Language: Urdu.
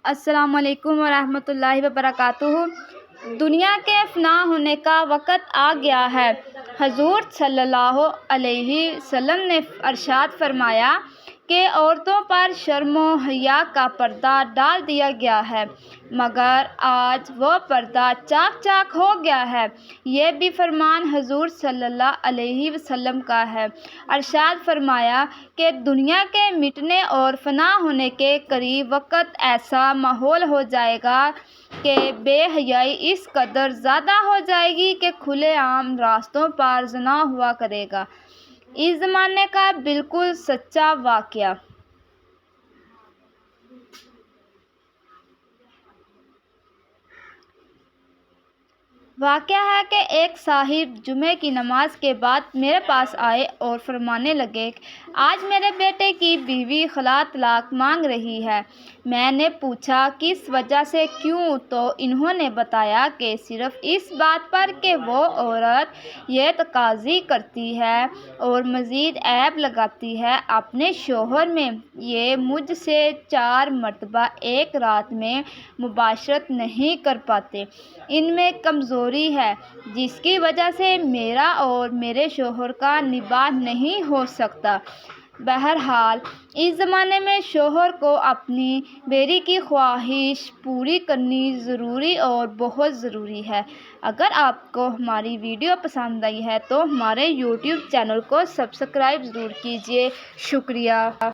السلام علیکم ورحمۃ اللہ وبرکاتہ۔ دنیا کے فنا ہونے کا وقت آ گیا ہے۔ حضور صلی اللہ علیہ وسلم نے ارشاد فرمایا کہ عورتوں پر شرم و حیا کا پردہ ڈال دیا گیا ہے، مگر آج وہ پردہ چاک چاک ہو گیا ہے۔ یہ بھی فرمان حضور صلی اللہ علیہ وسلم کا ہے۔ ارشاد فرمایا کہ دنیا کے مٹنے اور فنا ہونے کے قریب وقت ایسا ماحول ہو جائے گا کہ بے حیائی اس قدر زیادہ ہو جائے گی کہ کھلے عام راستوں پر زنا ہوا کرے گا۔ اس زمانے کا بالکل سچا واقعہ۔ واقعہ ہے کہ ایک صاحب جمعے کی نماز کے بعد میرے پاس آئے اور فرمانے لگے کہ آج میرے بیٹے کی بیوی خلا طلاق مانگ رہی ہے۔ میں نے پوچھا کس وجہ سے، کیوں؟ تو انہوں نے بتایا کہ صرف اس بات پر کہ وہ عورت یہ تقاضی کرتی ہے اور مزید عیب لگاتی ہے اپنے شوہر میں، یہ مجھ سے 4 مرتبہ ایک رات میں مباشرت نہیں کر پاتے، ان میں کمزوری ہے جس کی وجہ سے میرا اور میرے شوہر کا نباہ نہیں ہو سکتا۔ بہرحال اس زمانے میں شوہر کو اپنی بیوی کی خواہش پوری کرنی ضروری اور بہت ضروری ہے۔ اگر آپ کو ہماری ویڈیو پسند آئی ہے تو ہمارے یوٹیوب چینل کو سبسکرائب ضرور کیجیے۔ شکریہ۔